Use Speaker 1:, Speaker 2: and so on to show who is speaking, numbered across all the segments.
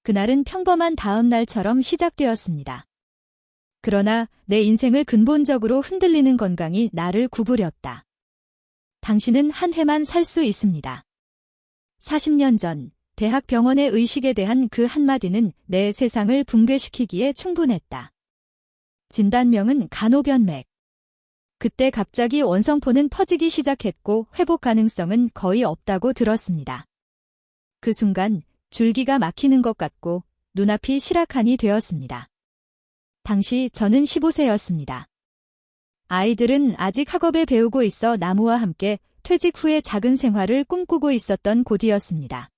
Speaker 1: 그날은 평범한 다음 날처럼 시작되었습니다. 그러나 내 인생을 근본적으로 흔들리는 건강이 나를 구부렸다. 당신은 한 해만 살 수 있습니다. 40년 전 대학 병원의 의식에 대한 그 한마디는 내 세상을 붕괴시키기에 충분했다. 진단명은 간호변맥. 그때 갑자기 원성포는 퍼지기 시작했고 회복 가능성은 거의 없다고 들었습니다. 그 순간 줄기가 막히는 것 같고 눈앞이 시라칸이 되었습니다. 당시 저는 15세였습니다. 아이들은 아직 학업에 배우고 있어 나무와 함께 퇴직 후의 작은 생활을 꿈꾸고 있었던 곳이었습니다.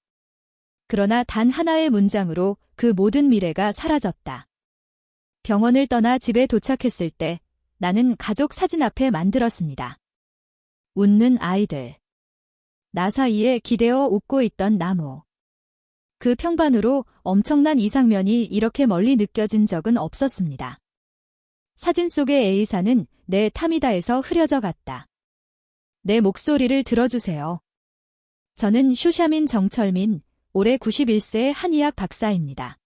Speaker 1: 그러나 단 하나의 문장으로 그 모든 미래가 사라졌다. 병원을 떠나 집에 도착했을 때 나는 가족 사진 앞에 만들었습니다. 웃는 아이들. 나 사이에 기대어 웃고 있던 나무. 그 평반으로 엄청난 이상면이 이렇게 멀리 느껴진 적은 없었습니다. 사진 속의 에이사는 내 타미다에서 흐려져 갔다. 내 목소리를 들어주세요. 저는 슈샤민 정철민, 올해 91세의 한의학 박사입니다.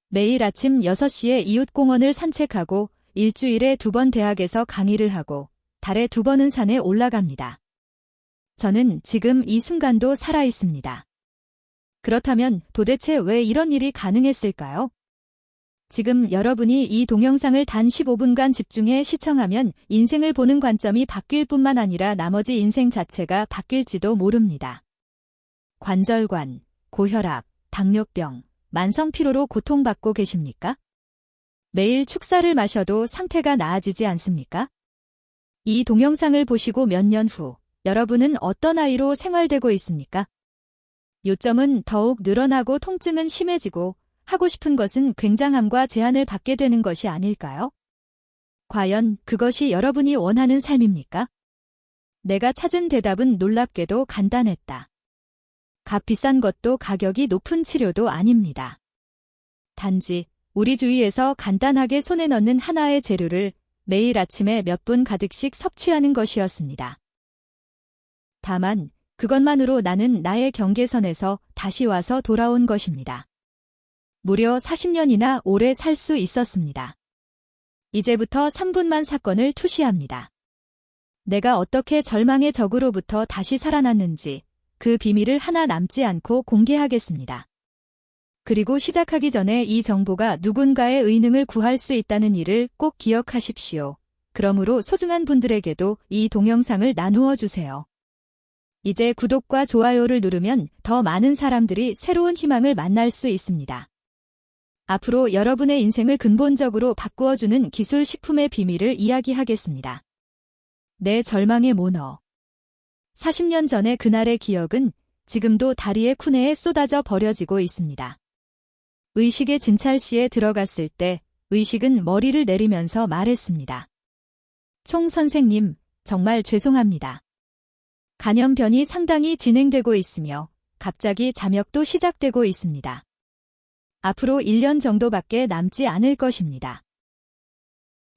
Speaker 1: 매일 아침 6시에 이웃공원을 산책하고 일주일에 2번 대학에서 강의를 하고 달에 2번은 산에 올라갑니다. 저는 지금 이 순간도 살아 있습니다. 그렇다면 도대체 왜 이런 일이 가능했을까요? 지금 여러분이 이 동영상을 단 15분간 집중해 시청하면 인생을 보는 관점이 바뀔 뿐만 아니라 나머지 인생 자체가 바뀔지도 모릅니다. 관절관, 고혈압, 당뇨병, 만성피로로 고통받고 계십니까? 매일 축사를 마셔도 상태가 나아지지 않습니까? 이 동영상을 보시고 몇 년 후 여러분은 어떤 아이로 생활되고 있습니까? 요점은 더욱 늘어나고 통증은 심해지고 하고 싶은 것은 굉장함과 제한을 받게 되는 것이 아닐까요? 과연 그것이 여러분이 원하는 삶입니까? 내가 찾은 대답은 놀랍게도 간단했다. 값 비싼 것도 가격이 높은 치료도 아닙니다. 단지 우리 주위에서 간단하게 손에 넣는 하나의 재료를 매일 아침에 몇 분 가득씩 섭취하는 것이었습니다. 다만 그것만으로 나는 나의 경계선에서 다시 와서 돌아온 것입니다. 무려 40년이나 오래 살 수 있었습니다. 이제부터 3분만 사건을 투시합니다. 내가 어떻게 절망의 적으로부터 다시 살아났는지 그 비밀을 하나 남지 않고 공개하겠습니다. 그리고 시작하기 전에 이 정보가 누군가의 의능을 구할 수 있다는 일을 꼭 기억하십시오. 그러므로 소중한 분들에게도 이 동영상을 나누어 주세요. 이제 구독과 좋아요를 누르면 더 많은 사람들이 새로운 희망을 만날 수 있습니다. 앞으로 여러분의 인생을 근본적으로 바꾸어주는 기술 식품의 비밀을 이야기하겠습니다. 내 절망의 모너. 40년 전의 그날의 기억은 지금도 다리의 쿠네에 쏟아져 버려지고 있습니다. 의식의 진찰시에 들어갔을 때 의식은 머리를 내리면서 말했습니다. 총 선생님, 정말 죄송합니다. 간염변이 상당히 진행되고 있으며 갑자기 잠역도 시작되고 있습니다. 앞으로 1년 정도밖에 남지 않을 것입니다.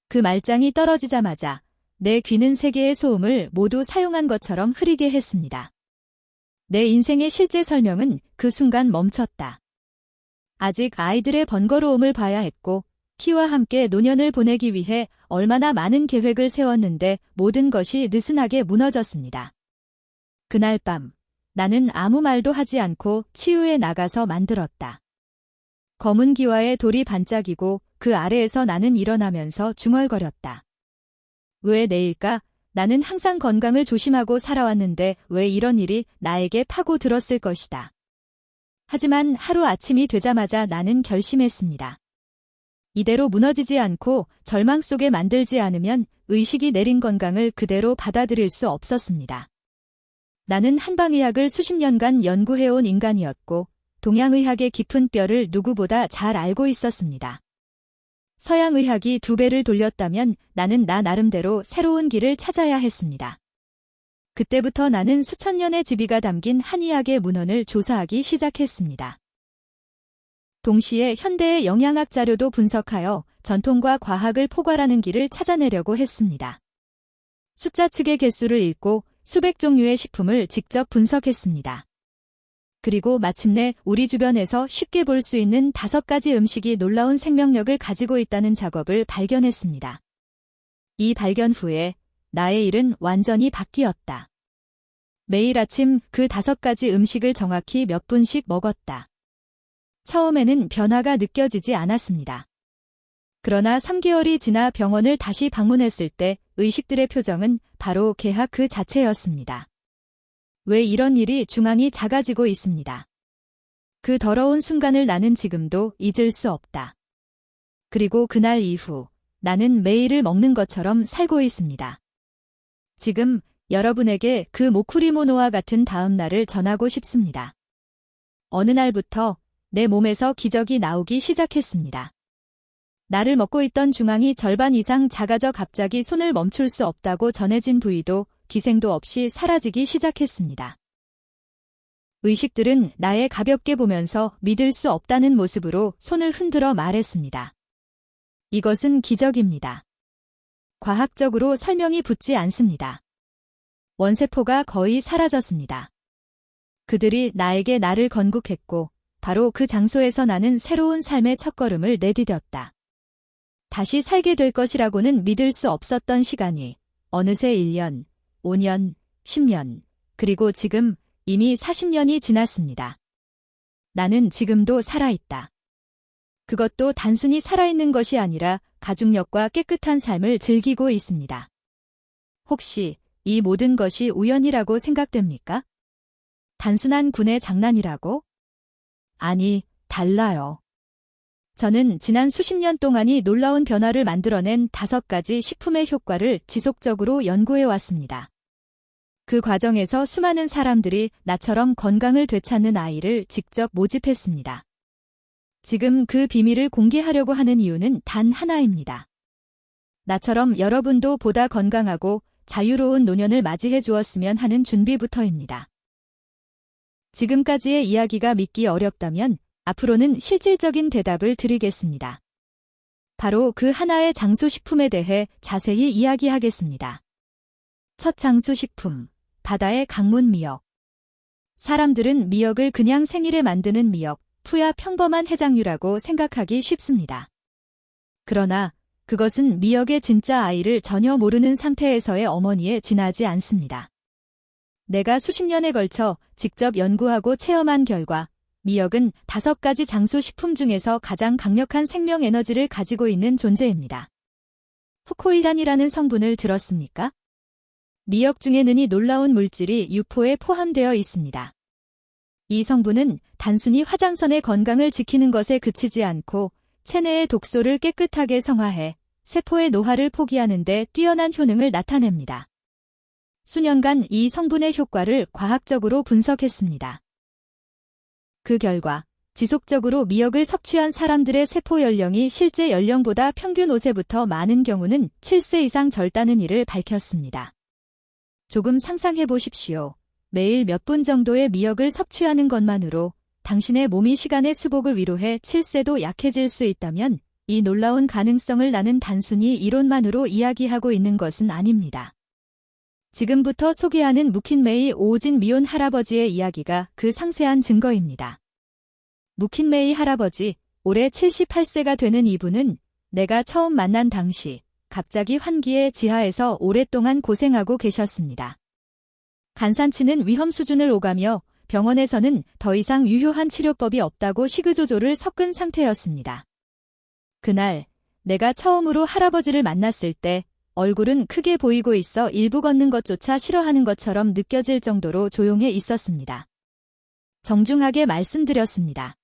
Speaker 1: 그 말장이 떨어지자마자 내 귀는 세계의 소음을 모두 사용한 것처럼 흐리게 했습니다. 내 인생의 실제 설명은 그 순간 멈췄다. 아직 아이들의 번거로움을 봐야 했고 키와 함께 노년을 보내기 위해 얼마나 많은 계획을 세웠는데 모든 것이 느슨하게 무너졌습니다. 그날 밤 나는 아무 말도 하지 않고 치유에 나가서 만들었다. 검은 기와에 돌이 반짝이고 그 아래에서 나는 일어나면서 중얼거렸다. 왜 내일까? 나는 항상 건강을 조심하고 살아왔는데 왜 이런 일이 나에게 파고들었을 것이다. 하지만 하루아침이 되자마자 나는 결심했습니다. 이대로 무너지지 않고 절망 속에 만들지 않으면 의식이 내린 건강을 그대로 받아들일 수 없었습니다. 나는 한방의학을 수십 년간 연구해온 인간이었고 동양의학의 깊은 뼈를 누구보다 잘 알고 있었습니다. 서양의학이 2배를 돌렸다면 나는 나 나름대로 새로운 길을 찾아야 했습니다. 그때부터 나는 수천 년의 지비가 담긴 한의학의 문헌을 조사하기 시작했습니다. 동시에 현대의 영양학 자료도 분석하여 전통과 과학을 포괄하는 길을 찾아내려고 했습니다. 숫자 측의 개수를 읽고 수백 종류의 식품을 직접 분석했습니다. 그리고 마침내 우리 주변에서 쉽게 볼 수 있는 5가지 음식이 놀라운 생명력을 가지고 있다는 작업을 발견했습니다. 이 발견 후에 나의 일은 완전히 바뀌었다. 매일 아침 그 5가지 음식을 정확히 몇 분씩 먹었다. 처음에는 변화가 느껴지지 않았습니다. 그러나 3개월이 지나 병원을 다시 방문했을 때 의식들의 표정은 바로 개학 그 자체였습니다. 왜 이런 일이 중앙이 작아지고 있습니다. 그 더러운 순간을 나는 지금도 잊을 수 없다. 그리고 그날 이후 나는 매일을 먹는 것처럼 살고 있습니다. 지금 여러분에게 그 모쿠리모노와 같은 다음 날을 전하고 싶습니다. 어느 날부터 내 몸에서 기적이 나오기 시작했습니다. 나를 먹고 있던 중앙이 절반 이상 작아져 갑자기 손을 멈출 수 없다고 전해진 부위도 기생도 없이 사라지기 시작했습니다. 의식들은 나의 가볍게 보면서 믿을 수 없다는 모습으로 손을 흔들어 말했습니다. 이것은 기적입니다. 과학적으로 설명이 붙지 않습니다. 원세포가 거의 사라졌습니다. 그들이 나에게 나를 건국했고 바로 그 장소에서 나는 새로운 삶의 첫걸음을 내디뎠다. 다시 살게 될 것이라고는 믿을 수 없었던 시간이 어느새 1년, 5년, 10년, 그리고 지금 이미 40년이 지났습니다. 나는 지금도 살아있다. 그것도 단순히 살아있는 것이 아니라 가족력과 깨끗한 삶을 즐기고 있습니다. 혹시 이 모든 것이 우연이라고 생각됩니까? 단순한 군의 장난이라고? 아니, 달라요. 저는 지난 수십 년 동안이 놀라운 변화를 만들어낸 5가지 식품의 효과를 지속적으로 연구해 왔습니다. 그 과정에서 수많은 사람들이 나처럼 건강을 되찾는 아이를 직접 모집했습니다. 지금 그 비밀을 공개하려고 하는 이유는 단 하나입니다. 나처럼 여러분도 보다 건강하고 자유로운 노년을 맞이해 주었으면 하는 준비부터입니다. 지금까지의 이야기가 믿기 어렵다면 앞으로는 실질적인 대답을 드리겠습니다. 바로 그 하나의 장수식품에 대해 자세히 이야기하겠습니다. 첫 장수식품, 바다의 강문 미역. 사람들은 미역을 그냥 생일에 만드는 미역, 푸야 평범한 해장류라고 생각하기 쉽습니다. 그러나 그것은 미역의 진짜 아이를 전혀 모르는 상태에서의 어머니에 지나지 않습니다. 내가 수십 년에 걸쳐 직접 연구하고 체험한 결과 미역은 5가지 장수식품 중에서 가장 강력한 생명 에너지를 가지고 있는 존재입니다. 후코이단이라는 성분을 들었습니까? 미역 중에는 이 놀라운 물질이 유포에 포함되어 있습니다. 이 성분은 단순히 화장선의 건강을 지키는 것에 그치지 않고 체내의 독소를 깨끗하게 성화해 세포의 노화를 포기하는 데 뛰어난 효능을 나타냅니다. 수년간 이 성분의 효과를 과학적으로 분석했습니다. 그 결과 지속적으로 미역을 섭취한 사람들의 세포 연령이 실제 연령보다 평균 5세부터 많은 경우는 7세 이상 젊다는 이를 밝혔습니다. 조금 상상해 보십시오. 매일 몇 분 정도의 미역을 섭취하는 것만으로 당신의 몸이 시간의 수복을 위로해 7세도 약해질 수 있다면 이 놀라운 가능성을 나는 단순히 이론만으로 이야기하고 있는 것은 아닙니다. 지금부터 소개하는 무킨메이 오우진 미혼 할아버지의 이야기가 그 상세한 증거입니다. 무킨메이 할아버지, 올해 78세가 되는 이분은 내가 처음 만난 당시 갑자기 환기의 지하에서 오랫동안 고생하고 계셨습니다. 간산치는 위험 수준을 오가며 병원에서는 더 이상 유효한 치료법이 없다고 시그조조를 섞은 상태였습니다. 그날 내가 처음으로 할아버지를 만났을 때 얼굴은 크게 보이고 있어 일부 걷는 것조차 싫어하는 것처럼 느껴질 정도로 조용해 있었습니다. 정중하게 말씀드렸습니다.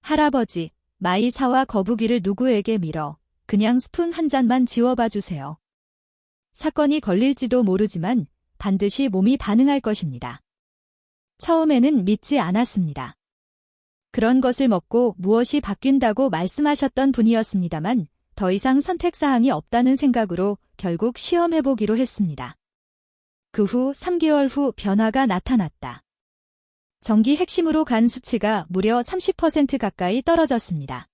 Speaker 1: 할아버지, 마이사와 거북이를 누구에게 밀어 그냥 스푼 한 잔만 지워봐 주세요. 사건이 걸릴지도 모르지만 반드시 몸이 반응할 것입니다. 처음에는 믿지 않았습니다. 그런 것을 먹고 무엇이 바뀐다고 말씀하셨던 분이었습니다만 더 이상 선택사항이 없다는 생각으로 결국 시험해보기로 했습니다. 그 후 3개월 후 변화가 나타났다. 전기 핵심으로 간 수치가 무려 30% 가까이 떨어졌습니다.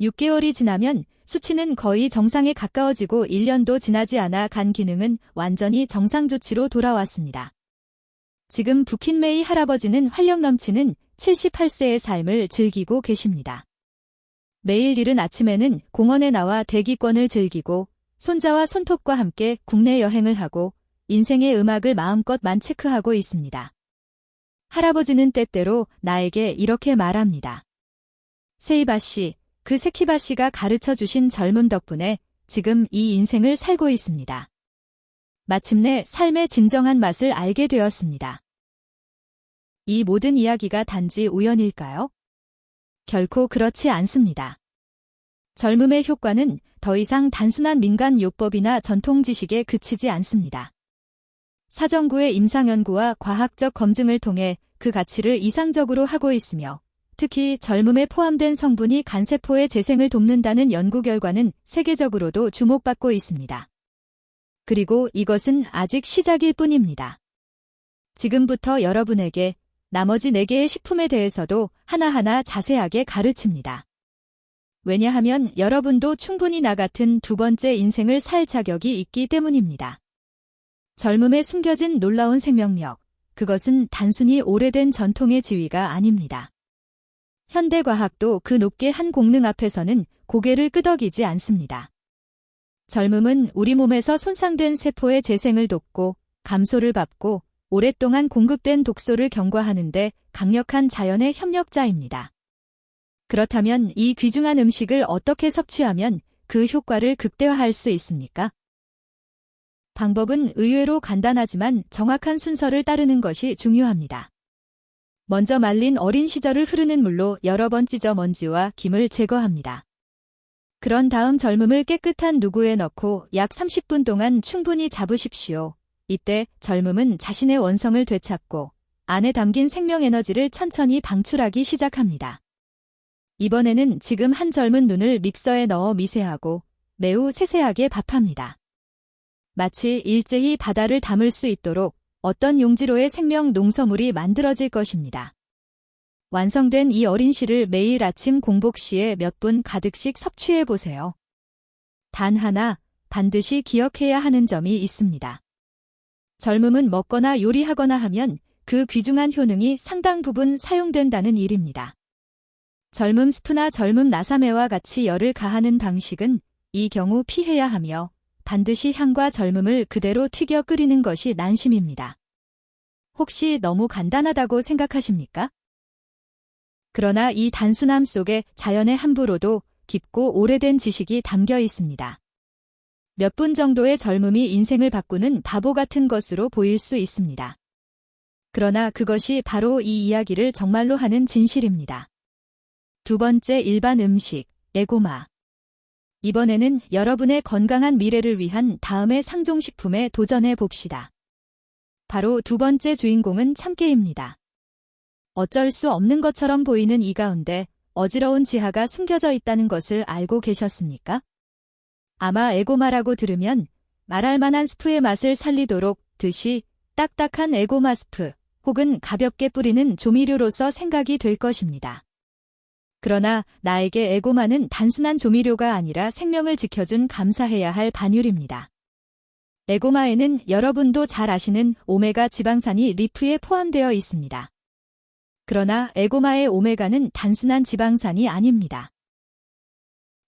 Speaker 1: 6개월이 지나면 수치는 거의 정상에 가까워지고 1년도 지나지 않아 간 기능은 완전히 정상 조치로 돌아왔습니다. 지금 부킨메이 할아버지는 활력 넘치는 78세의 삶을 즐기고 계십니다. 매일 이른 아침에는 공원에 나와 대기권을 즐기고 손자와 손톱과 함께 국내 여행을 하고 인생의 음악을 마음껏 만체크하고 있습니다. 할아버지는 때때로 나에게 이렇게 말합니다. 세이바 씨, 그 세키바 씨가 가르쳐 주신 젊음 덕분에 지금 이 인생을 살고 있습니다. 마침내 삶의 진정한 맛을 알게 되었습니다. 이 모든 이야기가 단지 우연일까요? 결코 그렇지 않습니다. 젊음의 효과는 더 이상 단순한 민간 요법이나 전통 지식에 그치지 않습니다. 사정구의 임상연구와 과학적 검증을 통해 그 가치를 이상적으로 하고 있으며 특히 젊음에 포함된 성분이 간세포의 재생을 돕는다는 연구 결과는 세계적으로도 주목받고 있습니다. 그리고 이것은 아직 시작일 뿐입니다. 지금부터 여러분에게 나머지 4개의 식품에 대해서도 하나하나 자세하게 가르칩니다. 왜냐하면 여러분도 충분히 나 같은 두 번째 인생을 살 자격이 있기 때문입니다. 젊음에 숨겨진 놀라운 생명력, 그것은 단순히 오래된 전통의 지위가 아닙니다. 현대과학도 그 높게 한 공능 앞에서는 고개를 끄덕이지 않습니다. 젊음은 우리 몸에서 손상된 세포의 재생을 돕고 감소를 밟고 오랫동안 공급된 독소를 경과하는 데 강력한 자연의 협력자입니다. 그렇다면 이 귀중한 음식을 어떻게 섭취하면 그 효과를 극대화할 수 있습니까? 방법은 의외로 간단하지만 정확한 순서를 따르는 것이 중요합니다. 먼저 말린 어린 시절을 흐르는 물로 여러 번 찢어 먼지와 김을 제거합니다. 그런 다음 젊음을 깨끗한 누구에 넣고 약 30분 동안 충분히 잡으십시오. 이때 젊음은 자신의 원성을 되찾고 안에 담긴 생명 에너지를 천천히 방출하기 시작합니다. 이번에는 지금 한 젊은 눈을 믹서에 넣어 미세하고 매우 세세하게 밥합니다. 마치 일제히 바다를 담을 수 있도록 어떤 용지로의 생명 농서물이 만들어질 것입니다. 완성된 이 어린 씨를 매일 아침 공복 시에 몇 분 가득씩 섭취해 보세요. 단 하나, 반드시 기억해야 하는 점이 있습니다. 젊음은 먹거나 요리하거나 하면 그 귀중한 효능이 상당 부분 사용된다는 일입니다. 젊음 스프나 젊음 나사매와 같이 열을 가하는 방식은 이 경우 피해야 하며 반드시 향과 젊음을 그대로 튀겨 끓이는 것이 난심입니다. 혹시 너무 간단하다고 생각하십니까? 그러나 이 단순함 속에 자연의 함부로도 깊고 오래된 지식이 담겨 있습니다. 몇 분 정도의 젊음이 인생을 바꾸는 바보 같은 것으로 보일 수 있습니다. 그러나 그것이 바로 이 이야기를 정말로 하는 진실입니다. 두 번째 일반 음식, 에고마. 이번에는 여러분의 건강한 미래를 위한 다음의 상종식품에 도전해 봅시다. 바로 두 번째 주인공은 참깨입니다. 어쩔 수 없는 것처럼 보이는 이 가운데 어지러운 지하가 숨겨져 있다는 것을 알고 계셨습니까? 아마 에고마라고 들으면 말할 만한 스프의 맛을 살리도록 듯이 딱딱한 에고마 스프 혹은 가볍게 뿌리는 조미료로서 생각이 될 것입니다. 그러나 나에게 에고마는 단순한 조미료가 아니라 생명을 지켜준 감사해야 할 반율입니다. 에고마에는 여러분도 잘 아시는 오메가 지방산이 리프에 포함되어 있습니다. 그러나 에고마의 오메가는 단순한 지방산이 아닙니다.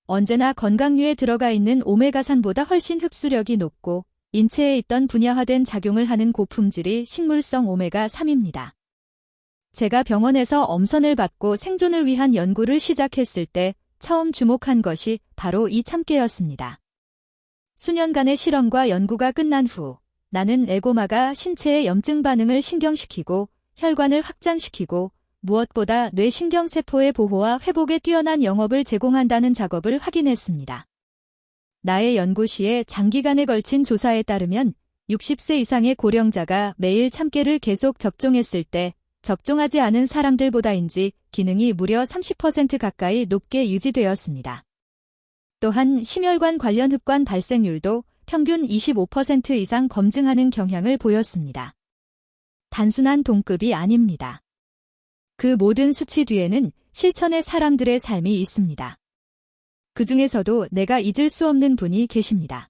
Speaker 1: 언제나 건강류에 들어가 있는 오메가산보다 훨씬 흡수력이 높고 인체에 있던 분야화된 작용을 하는 고품질이 식물성 오메가3입니다. 제가 병원에서 엄선을 받고 생존을 위한 연구를 시작했을 때 처음 주목한 것이 바로 이 참깨였습니다. 수년간의 실험과 연구가 끝난 후 나는 에고마가 신체의 염증 반응을 신경시키고 혈관을 확장시키고 무엇보다 뇌신경세포의 보호와 회복에 뛰어난 영업을 제공한다는 작업을 확인했습니다. 나의 연구 시에 장기간에 걸친 조사에 따르면 60세 이상의 고령자가 매일 참깨를 계속 접종했을 때 접종하지 않은 사람들보다인지 기능이 무려 30% 가까이 높게 유지되었습니다. 또한 심혈관 관련 흡관 발생률도 평균 25% 이상 검증하는 경향을 보였습니다. 단순한 동급이 아닙니다. 그 모든 수치 뒤에는 실천의 사람들의 삶이 있습니다. 그 중에서도 내가 잊을 수 없는 분이 계십니다.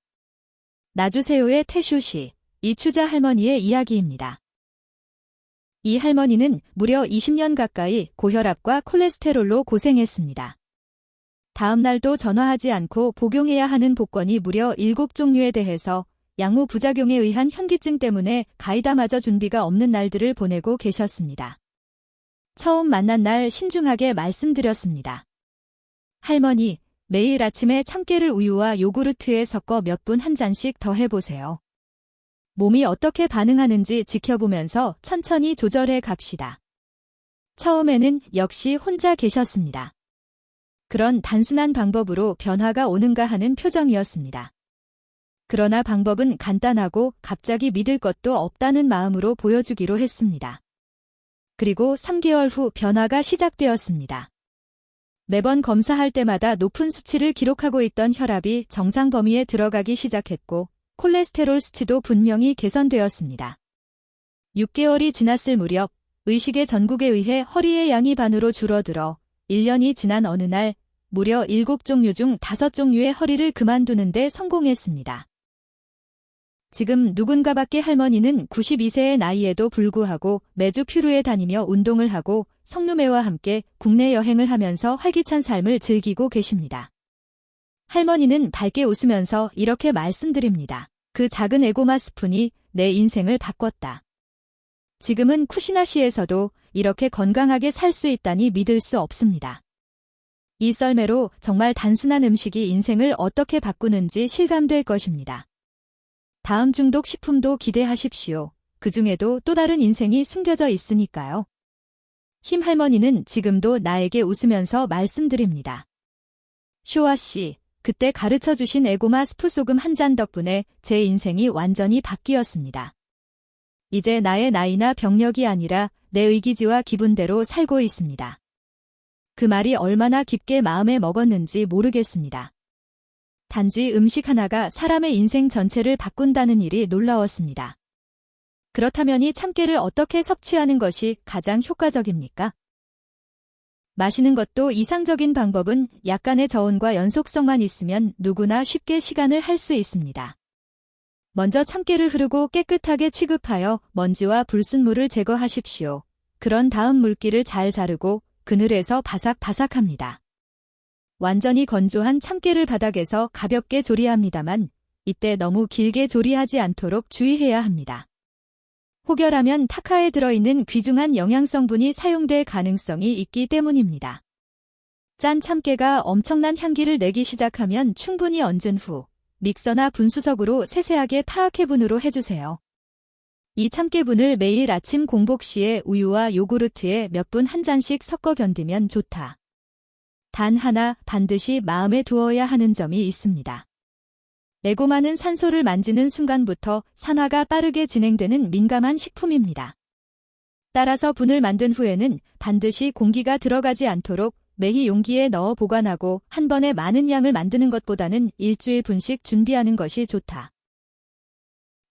Speaker 1: 나주세요의 태슈 씨, 이추자 할머니의 이야기입니다. 이 할머니는 무려 20년 가까이 고혈압과 콜레스테롤로 고생했습니다. 다음 날도 전화하지 않고 복용해야 하는 복권이 무려 7종류에 대해서 양호 부작용에 의한 현기증 때문에 가이다마저 준비가 없는 날들을 보내고 계셨습니다. 처음 만난 날 신중하게 말씀드렸습니다. 할머니, 매일 아침에 참깨를 우유와 요구르트에 섞어 몇 분 한 잔씩 더 해보세요. 몸이 어떻게 반응하는지 지켜보면서 천천히 조절해 갑시다. 처음에는 역시 혼자 계셨습니다. 그런 단순한 방법으로 변화가 오는가 하는 표정이었습니다. 그러나 방법은 간단하고 갑자기 믿을 것도 없다는 마음으로 보여주기로 했습니다. 그리고 3개월 후 변화가 시작되었습니다. 매번 검사할 때마다 높은 수치를 기록하고 있던 혈압이 정상 범위에 들어가기 시작했고 콜레스테롤 수치도 분명히 개선되었습니다. 6개월이 지났을 무렵 의식의 전국에 의해 허리의 양이 반으로 줄어들어 1년이 지난 어느 날 무려 7종류 중 5종류의 허리를 그만두는 데 성공했습니다. 지금 누군가밖에 할머니는 92세의 나이에도 불구하고 매주 퓨르에 다니며 운동을 하고 성누매와 함께 국내 여행을 하면서 활기찬 삶을 즐기고 계십니다. 할머니는 밝게 웃으면서 이렇게 말씀드립니다. 그 작은 에고마 스푼이 내 인생을 바꿨다. 지금은 쿠시나시에서도 이렇게 건강하게 살 수 있다니 믿을 수 없습니다. 이 썰매로 정말 단순한 음식이 인생을 어떻게 바꾸는지 실감될 것입니다. 다음 중독 식품도 기대하십시오. 그 중에도 또 다른 인생이 숨겨져 있으니까요. 힘 할머니는 지금도 나에게 웃으면서 말씀드립니다. 쇼아 씨, 그때 가르쳐주신 에고마 스프소금 한 잔 덕분에 제 인생이 완전히 바뀌었습니다. 이제 나의 나이나 병력이 아니라 내 의기지와 기분대로 살고 있습니다. 그 말이 얼마나 깊게 마음에 먹었는지 모르겠습니다. 단지 음식 하나가 사람의 인생 전체를 바꾼다는 일이 놀라웠습니다. 그렇다면 이 참깨를 어떻게 섭취하는 것이 가장 효과적입니까? 마시는 것도 이상적인 방법은 약간의 저온과 연속성만 있으면 누구나 쉽게 시간을 할 수 있습니다. 먼저 참깨를 흐르고 깨끗하게 취급하여 먼지와 불순물을 제거하십시오. 그런 다음 물기를 잘 자르고 그늘에서 바삭바삭합니다. 완전히 건조한 참깨를 바닥에서 가볍게 조리합니다만 이때 너무 길게 조리하지 않도록 주의해야 합니다. 혹여라면 타카에 들어있는 귀중한 영양성분이 사용될 가능성이 있기 때문입니다. 짠 참깨가 엄청난 향기를 내기 시작하면 충분히 얹은 후 믹서나 분수석으로 세세하게 파악해분으로 해주세요. 이 참깨분을 매일 아침 공복 시에 우유와 요구르트에 몇 분 한 잔씩 섞어 견디면 좋다. 단 하나 반드시 마음에 두어야 하는 점이 있습니다. 에고마는 산소를 만지는 순간부터 산화가 빠르게 진행되는 민감한 식품입니다. 따라서 분을 만든 후에는 반드시 공기가 들어가지 않도록 매희 용기에 넣어 보관하고 한 번에 많은 양을 만드는 것보다는 일주일 분씩 준비하는 것이 좋다.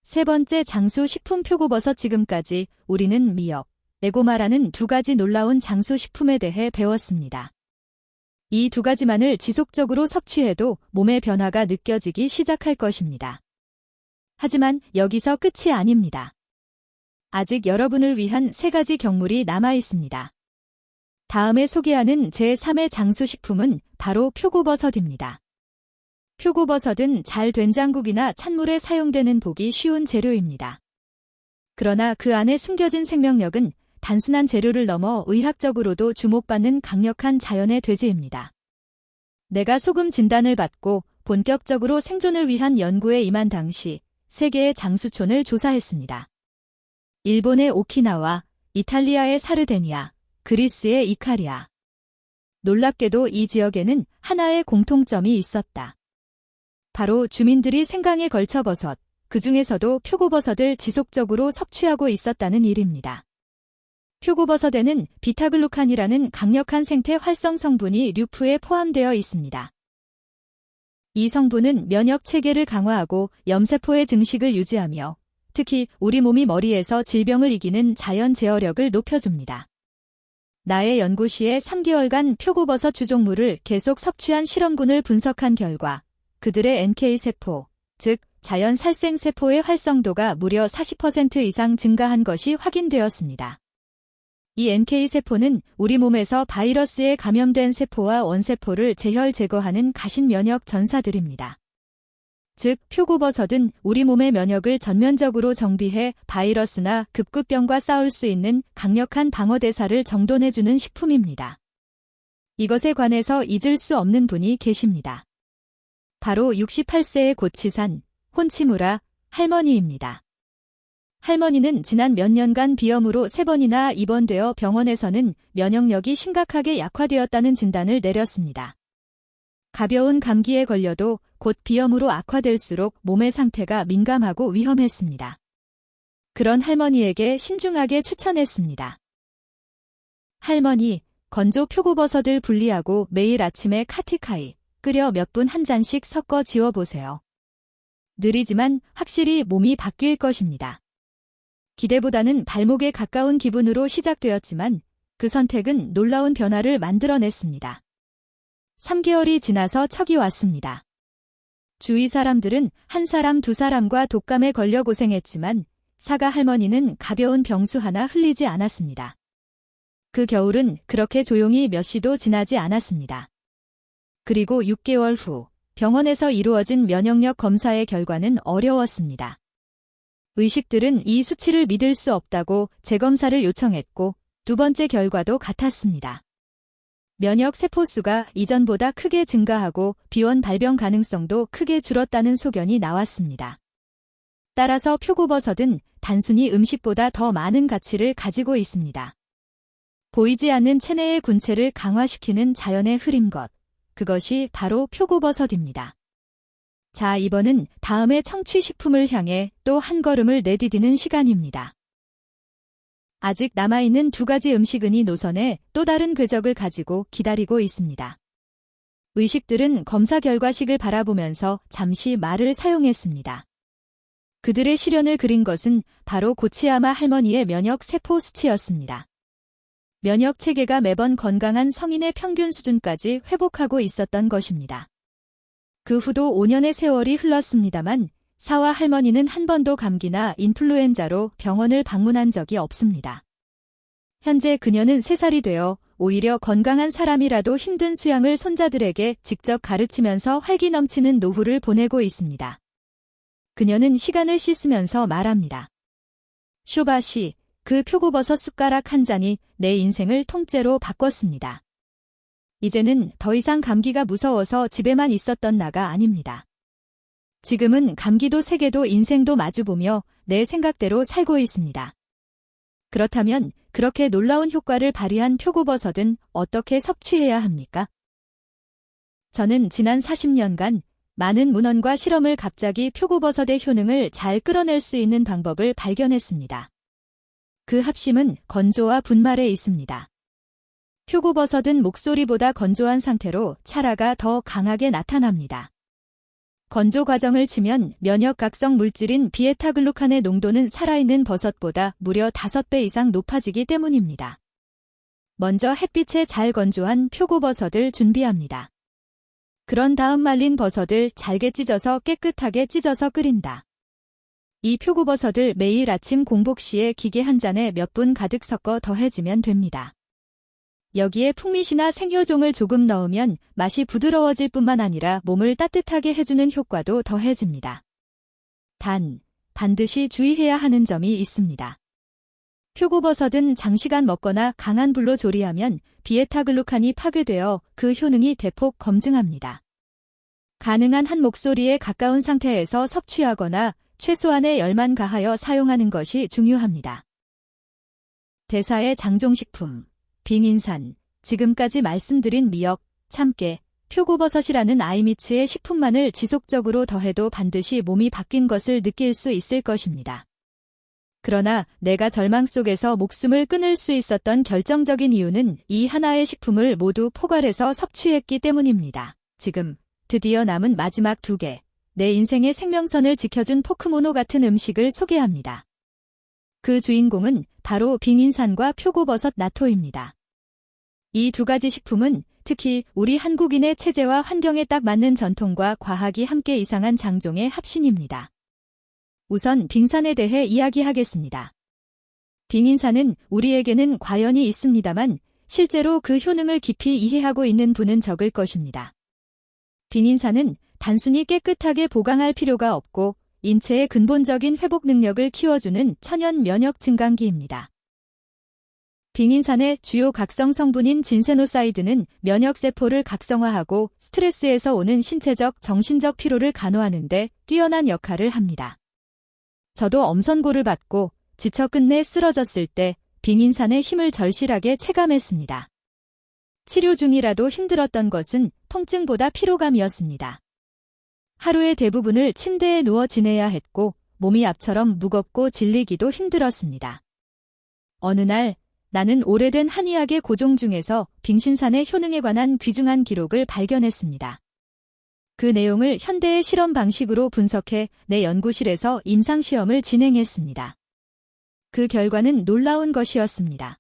Speaker 1: 세 번째 장수 식품 표고버섯. 지금까지 우리는 미역, 에고마라는 두 가지 놀라운 장수 식품에 대해 배웠습니다. 이 두 가지만을 지속적으로 섭취해도 몸의 변화가 느껴지기 시작할 것입니다. 하지만 여기서 끝이 아닙니다. 아직 여러분을 위한 세 가지 경물이 남아 있습니다. 다음에 소개하는 제3의 장수식품은 바로 표고버섯입니다. 표고버섯은 잘 된장국이나 찬물에 사용되는 보기 쉬운 재료입니다. 그러나 그 안에 숨겨진 생명력은 단순한 재료를 넘어 의학적으로도 주목받는 강력한 자연의 돼지입니다. 내가 소금 진단을 받고 본격적으로 생존을 위한 연구에 임한 당시 세계의 장수촌을 조사했습니다. 일본의 오키나와, 이탈리아의 사르데니아, 그리스의 이카리아. 놀랍게도 이 지역에는 하나의 공통점이 있었다. 바로 주민들이 생강에 걸쳐 버섯, 그 중에서도 표고버섯을 지속적으로 섭취하고 있었다는 일입니다. 표고버섯에는 비타글루칸이라는 강력한 생태 활성 성분이 류프에 포함되어 있습니다. 이 성분은 면역 체계를 강화하고 염세포의 증식을 유지하며 특히 우리 몸이 머리에서 질병을 이기는 자연 제어력을 높여줍니다. 나의 연구 시에 3개월간 표고버섯 주종물을 계속 섭취한 실험군을 분석한 결과 그들의 NK세포, 즉 자연 살생세포의 활성도가 무려 40% 이상 증가한 것이 확인되었습니다. 이 NK세포는 우리 몸에서 바이러스에 감염된 세포와 원세포를 제혈 제거하는 가신 면역 전사들입니다. 즉, 표고버섯은 우리 몸의 면역을 전면적으로 정비해 바이러스나 급급병과 싸울 수 있는 강력한 방어대사를 정돈해주는 식품입니다. 이것에 관해서 잊을 수 없는 분이 계십니다. 바로 68세의 고치산, 혼치무라 할머니입니다. 할머니는 지난 몇 년간 비염으로 3번이나 입원되어 병원에서는 면역력이 심각하게 약화되었다는 진단을 내렸습니다. 가벼운 감기에 걸려도 곧 비염으로 악화될수록 몸의 상태가 민감하고 위험했습니다. 그런 할머니에게 신중하게 추천했습니다. 할머니, 건조 표고버섯을 분리하고 매일 아침에 카티카이 끓여 몇 분 한 잔씩 섞어 지어보세요. 느리지만 확실히 몸이 바뀔 것입니다. 기대보다는 발목에 가까운 기분으로 시작되었지만 그 선택은 놀라운 변화를 만들어냈습니다. 3개월이 지나서 척이 왔습니다. 주위 사람들은 한 사람 두 사람과 독감에 걸려 고생했지만 사가 할머니는 가벼운 병수 하나 흘리지 않았습니다. 그 겨울은 그렇게 조용히 몇 시도 지나지 않았습니다. 그리고 6개월 후 병원에서 이루어진 면역력 검사의 결과는 어려웠습니다. 의식들은 이 수치를 믿을 수 없다고 재검사를 요청했고 두 번째 결과도 같았습니다. 면역 세포수가 이전보다 크게 증가하고 비원 발병 가능성도 크게 줄었다는 소견이 나왔습니다. 따라서 표고버섯은 단순히 음식보다 더 많은 가치를 가지고 있습니다. 보이지 않는 체내의 군체를 강화시키는 자연의 흐린 것, 그것이 바로 표고버섯입니다. 자, 이번은 다음의 청취식품을 향해 또 한 걸음을 내디디는 시간입니다. 아직 남아있는 2가지 음식은 이 노선에 또 다른 궤적을 가지고 기다리고 있습니다. 의식들은 검사 결과식을 바라보면서 잠시 말을 사용했습니다. 그들의 시련을 그린 것은 바로 고치야마 할머니의 면역 세포 수치였습니다. 면역 체계가 매번 건강한 성인의 평균 수준까지 회복하고 있었던 것입니다. 그 후도 5년의 세월이 흘렀습니다만 사와 할머니는 한 번도 감기나 인플루엔자로 병원을 방문한 적이 없습니다. 현재 그녀는 3살이 되어 오히려 건강한 사람이라도 힘든 수양을 손자들에게 직접 가르치면서 활기 넘치는 노후를 보내고 있습니다. 그녀는 시간을 씻으면서 말합니다. 쇼바시, 그 표고버섯 숟가락 한 잔이 내 인생을 통째로 바꿨습니다. 이제는 더 이상 감기가 무서워서 집에만 있었던 나가 아닙니다. 지금은 감기도 세계도 인생도 마주보며 내 생각대로 살고 있습니다. 그렇다면 그렇게 놀라운 효과를 발휘한 표고버섯은 어떻게 섭취해야 합니까? 저는 지난 40년간 많은 문헌과 실험을 갑자기 표고버섯의 효능을 잘 끌어낼 수 있는 방법을 발견했습니다. 그 합심은 건조와 분말에 있습니다. 표고버섯은 목소리보다 건조한 상태로 찰아가 더 강하게 나타납니다. 건조 과정을 치면 면역각성 물질인 비에타글루칸의 농도는 살아있는 버섯보다 무려 5배 이상 높아지기 때문입니다. 먼저 햇빛에 잘 건조한 표고버섯을 준비합니다. 그런 다음 말린 버섯을 잘게 찢어서 깨끗하게 찢어서 끓인다. 이 표고버섯을 매일 아침 공복 시에 기계 한 잔에 몇 분 가득 섞어 더해지면 됩니다. 여기에 풍미시나 생효종을 조금 넣으면 맛이 부드러워질 뿐만 아니라 몸을 따뜻하게 해주는 효과도 더해집니다. 단, 반드시 주의해야 하는 점이 있습니다. 표고버섯은 장시간 먹거나 강한 불로 조리하면 비에타글루칸이 파괴되어 그 효능이 대폭 검증합니다. 가능한 한 목소리에 가까운 상태에서 섭취하거나 최소한의 열만 가하여 사용하는 것이 중요합니다. 대사의 장종식품 빙인산, 지금까지 말씀드린 미역, 참깨, 표고버섯이라는 아이미츠의 식품만을 지속적으로 더해도 반드시 몸이 바뀐 것을 느낄 수 있을 것입니다. 그러나 내가 절망 속에서 목숨을 끊을 수 있었던 결정적인 이유는 이 하나의 식품을 모두 포괄해서 섭취했기 때문입니다. 지금 드디어 남은 마지막 2개, 내 인생의 생명선을 지켜준 포크모노 같은 음식을 소개합니다. 그 주인공은 바로 빙인산과 표고버섯 나토입니다. 이 2가지 식품은 특히 우리 한국인의 체제와 환경에 딱 맞는 전통과 과학이 함께 이상한 장종의 합신입니다. 우선 빙산에 대해 이야기하겠습니다. 빙인사는 우리에게는 과연이 있습니다만 실제로 그 효능을 깊이 이해하고 있는 분은 적을 것입니다. 빙인사는 단순히 깨끗하게 보강할 필요가 없고 인체의 근본적인 회복 능력을 키워주는 천연 면역 증강기입니다. 빙인산의 주요 각성 성분인 진세노사이드는 면역세포를 각성화하고 스트레스에서 오는 신체적, 정신적 피로를 간호하는 데 뛰어난 역할을 합니다. 저도 엄선고를 받고 지쳐 끝내 쓰러졌을 때 빙인산의 힘을 절실하게 체감했습니다. 치료 중이라도 힘들었던 것은 통증보다 피로감이었습니다. 하루의 대부분을 침대에 누워 지내야 했고 몸이 압처럼 무겁고 질리기도 힘들었습니다. 어느 날 나는 오래된 한의학의 고종 중에서 빙신산의 효능에 관한 귀중한 기록을 발견했습니다. 그 내용을 현대의 실험 방식으로 분석해 내 연구실에서 임상시험을 진행했습니다. 그 결과는 놀라운 것이었습니다.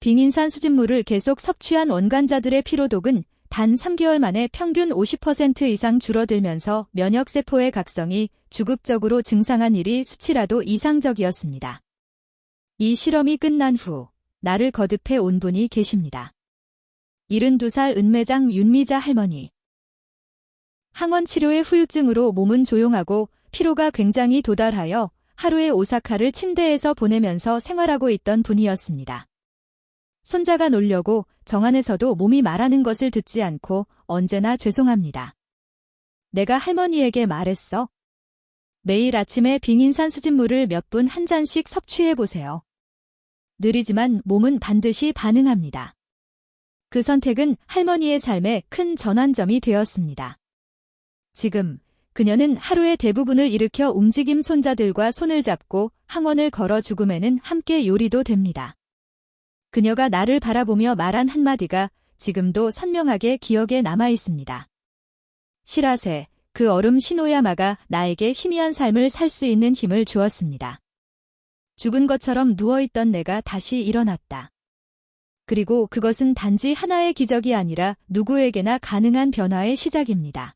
Speaker 1: 빙인산 수집물을 계속 섭취한 원관자들의 피로독은 단 3개월 만에 평균 50% 이상 줄어들면서 면역세포의 각성이 주급적으로 증상한 일이 수치라도 이상적이었습니다. 이 실험이 끝난 후 나를 거듭해 온 분이 계십니다. 72살 은매장 윤미자 할머니. 항원치료의 후유증으로 몸은 조용하고 피로가 굉장히 도달하여 하루에 오사카를 침대에서 보내면서 생활하고 있던 분이었습니다. 손자가 놀려고 정안에서도 몸이 말하는 것을 듣지 않고 언제나 죄송합니다. 내가 할머니에게 말했어. 매일 아침에 빙인산 수집물을 몇 분 한 잔씩 섭취해보세요. 느리지만 몸은 반드시 반응합니다. 그 선택은 할머니의 삶에 큰 전환점이 되었습니다. 지금 그녀는 하루의 대부분을 일으켜 움직임 손자들과 손을 잡고 항원을 걸어 죽음에는 함께 요리도 됩니다. 그녀가 나를 바라보며 말한 한마디가 지금도 선명하게 기억에 남아 있습니다. 시라세, 그 얼음 시노야마가 나에게 희미한 삶을 살 수 있는 힘을 주었습니다. 죽은 것처럼 누워있던 내가 다시 일어났다. 그리고 그것은 단지 하나의 기적이 아니라 누구에게나 가능한 변화의 시작입니다.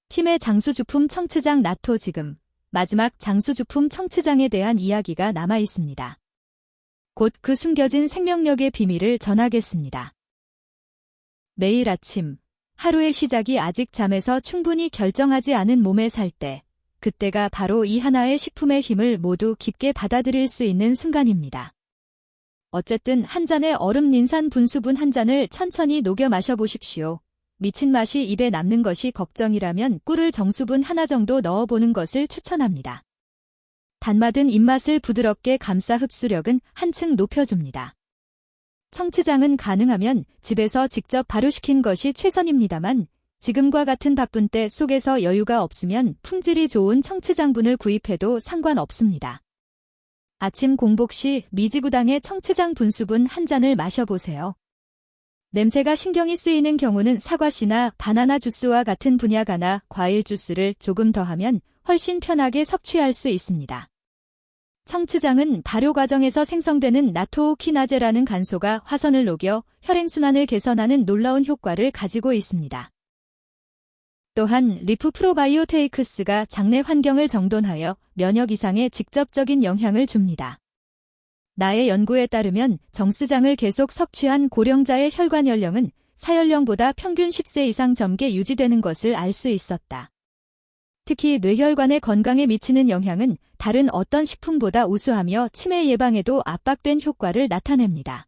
Speaker 1: 팀의 장수주품 청츠장 나토 지금 마지막 장수주품 청츠장에 대한 이야기가 남아 있습니다. 곧 그 숨겨진 생명력의 비밀을 전하겠습니다. 매일 아침, 하루의 시작이 아직 잠에서 충분히 결정하지 않은 몸에 살 때, 그때가 바로 이 하나의 식품의 힘을 모두 깊게 받아들일 수 있는 순간입니다. 어쨌든 한 잔의 얼음 린산 분수분 한 잔을 천천히 녹여 마셔보십시오. 미친 맛이 입에 남는 것이 걱정이라면 꿀을 정수분 하나 정도 넣어보는 것을 추천합니다. 단맛은 입맛을 부드럽게 감싸 흡수력은 한층 높여줍니다. 청츠장은 가능하면 집에서 직접 발효시킨 것이 최선입니다만 지금과 같은 바쁜 때 속에서 여유가 없으면 품질이 좋은 청츠장분을 구입해도 상관없습니다. 아침 공복 시 미지구당의 청츠장 분수분 한 잔을 마셔보세요. 냄새가 신경이 쓰이는 경우는 사과씨나 바나나 주스와 같은 분야가나 과일 주스를 조금 더하면 훨씬 편하게 섭취할 수 있습니다. 청츠장은 발효 과정에서 생성되는 나토우키나제라는 간소가 화선을 녹여 혈행순환을 개선하는 놀라운 효과를 가지고 있습니다. 또한 리프 프로바이오테이크스가 장내 환경을 정돈하여 면역 이상에 직접적인 영향을 줍니다. 나의 연구에 따르면 정스장을 계속 섭취한 고령자의 혈관 연령은 사연령보다 평균 10세 이상 젊게 유지되는 것을 알 수 있었다. 특히 뇌혈관의 건강에 미치는 영향은 다른 어떤 식품보다 우수하며 치매 예방에도 압박된 효과를 나타냅니다.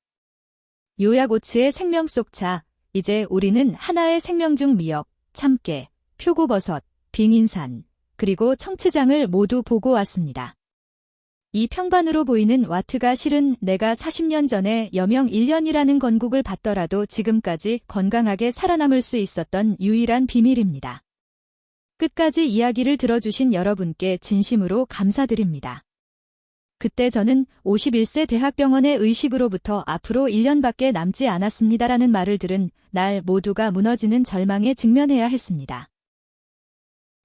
Speaker 1: 요약오츠의 생명 속 차, 이제 우리는 하나의 생명 중 미역, 참깨, 표고버섯, 빙인산, 그리고 청츠장을 모두 보고 왔습니다. 이 평반으로 보이는 와트가 실은 내가 40년 전에 여명 1년이라는 건국을 받더라도 지금까지 건강하게 살아남을 수 있었던 유일한 비밀입니다. 끝까지 이야기를 들어주신 여러분께 진심으로 감사드립니다. 그때 저는 51세 대학병원의 의식으로부터 앞으로 1년밖에 남지 않았습니다라는 말을 들은 날 모두가 무너지는 절망에 직면해야 했습니다.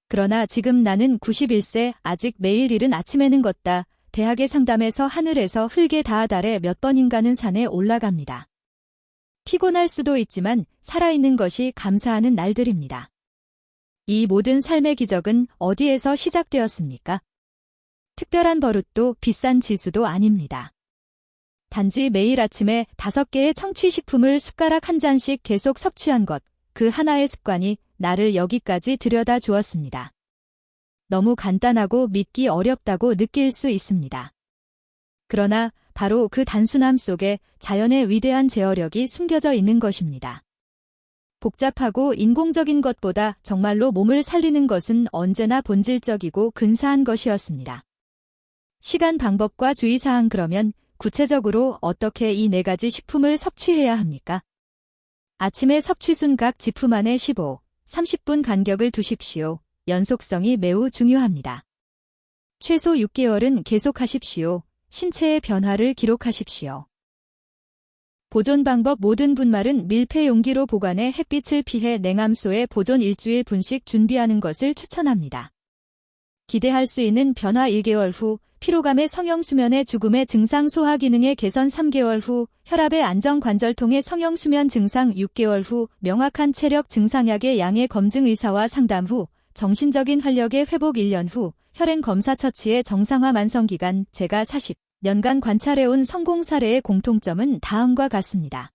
Speaker 1: 그러나 지금 나는 91세 아직 매일 이른 아침에는 걷다. 대학의 상담에서 하늘에서 흙에 닿아 달에 몇 번인가는 산에 올라갑니다. 피곤할 수도 있지만 살아있는 것이 감사하는 날들입니다. 이 모든 삶의 기적은 어디에서 시작되었습니까? 특별한 버릇도 비싼 지수도 아닙니다. 단지 매일 아침에 5개의 청취식품을 숟가락 한 잔씩 계속 섭취한 것, 그 하나의 습관이 나를 여기까지 들여다 주었습니다. 너무 간단하고 믿기 어렵다고 느낄 수 있습니다. 그러나 바로 그 단순함 속에 자연의 위대한 제어력이 숨겨져 있는 것입니다. 복잡하고 인공적인 것보다 정말로 몸을 살리는 것은 언제나 본질적이고 근사한 것이었습니다. 시간, 방법과 주의사항. 그러면 구체적으로 어떻게 이 4가지 식품을 섭취해야 합니까? 아침에 섭취순 각 지품 안에 15, 30분 간격을 두십시오. 연속성이 매우 중요합니다. 최소 6개월은 계속하십시오. 신체의 변화를 기록하십시오. 보존 방법. 모든 분말은 밀폐 용기로 보관해 햇빛을 피해 냉암소에 보존 일주일 분씩 준비하는 것을 추천합니다. 기대할 수 있는 변화. 1개월 후 피로감의 성형, 수면의 죽음의 증상, 소화 기능의 개선. 3개월 후 혈압의 안정, 관절통의 성형, 수면 증상. 6개월 후 명확한 체력 증상, 약의 양의 검증, 의사와 상담 후 정신적인 활력의 회복. 1년 후 혈행 검사, 처치의 정상화. 만성기간. 제가 40년간 관찰해온 성공 사례의 공통점은 다음과 같습니다.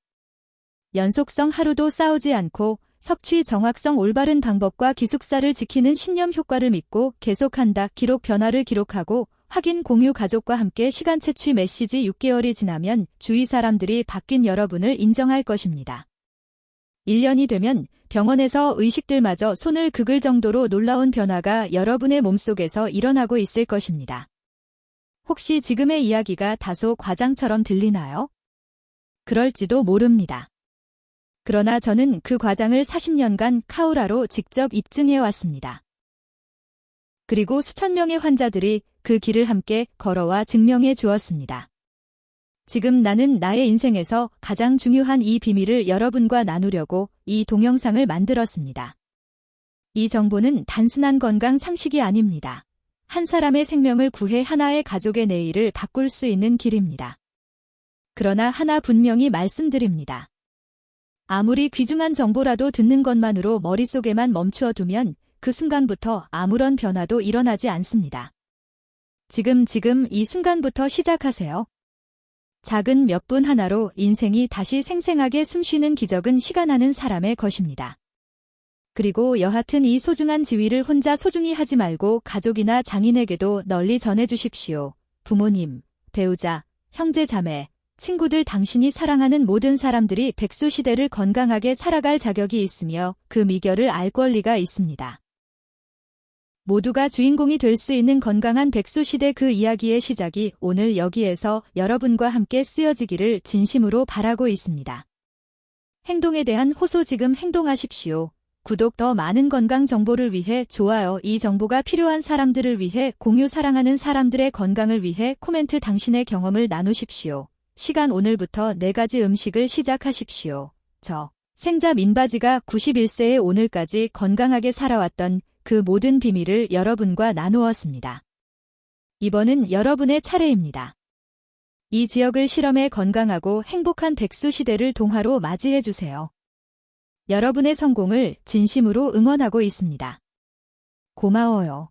Speaker 1: 연속성. 하루도 싸우지 않고 섭취 정확성, 올바른 방법과 기숙사를 지키는 신념. 효과를 믿고 계속한다. 기록. 변화를 기록하고 확인, 공유. 가족과 함께 시간 채취. 메시지. 6개월이 지나면 주위 사람들이 바뀐 여러분을 인정할 것입니다. 1년이 되면 병원에서 의식들마저 손을 긁을 정도로 놀라운 변화가 여러분의 몸속에서 일어나고 있을 것입니다. 혹시 지금의 이야기가 다소 과장처럼 들리나요? 그럴지도 모릅니다. 그러나 저는 그 과장을 40년간 카우라로 직접 입증해 왔습니다. 그리고 수천 명의 환자들이 그 길을 함께 걸어와 증명해 주었습니다. 지금 나는 나의 인생에서 가장 중요한 이 비밀을 여러분과 나누려고 이 동영상을 만들었습니다. 이 정보는 단순한 건강 상식이 아닙니다. 한 사람의 생명을 구해 하나의 가족의 내일을 바꿀 수 있는 길입니다. 그러나 하나 분명히 말씀드립니다. 아무리 귀중한 정보라도 듣는 것만으로 머릿속에만 멈추어 두면 그 순간부터 아무런 변화도 일어나지 않습니다. 지금 이 순간부터 시작하세요. 작은 몇 분 하나로 인생이 다시 생생하게 숨쉬는 기적은 시간하는 사람의 것입니다. 그리고 여하튼 이 소중한 지위를 혼자 소중히 하지 말고 가족이나 장인에게도 널리 전해주십시오. 부모님, 배우자, 형제, 자매, 친구들, 당신이 사랑하는 모든 사람들이 백수시대를 건강하게 살아갈 자격이 있으며 그 미결을 알 권리가 있습니다. 모두가 주인공이 될 수 있는 건강한 백수시대, 그 이야기의 시작이 오늘 여기에서 여러분과 함께 쓰여지기를 진심으로 바라고 있습니다. 행동에 대한 호소. 지금 행동하십시오. 구독. 더 많은 건강 정보를 위해 좋아요. 이 정보가 필요한 사람들을 위해 공유. 사랑하는 사람들의 건강을 위해 코멘트. 당신의 경험을 나누십시오. 시간. 오늘부터 4가지 음식을 시작하십시오. 저 생자 민바지가 91세의 오늘까지 건강하게 살아왔던 그 모든 비밀을 여러분과 나누었습니다. 이번은 여러분의 차례입니다. 이 지역을 실험해 건강하고 행복한 백수 시대를 동화로 맞이해 주세요. 여러분의 성공을 진심으로 응원하고 있습니다. 고마워요.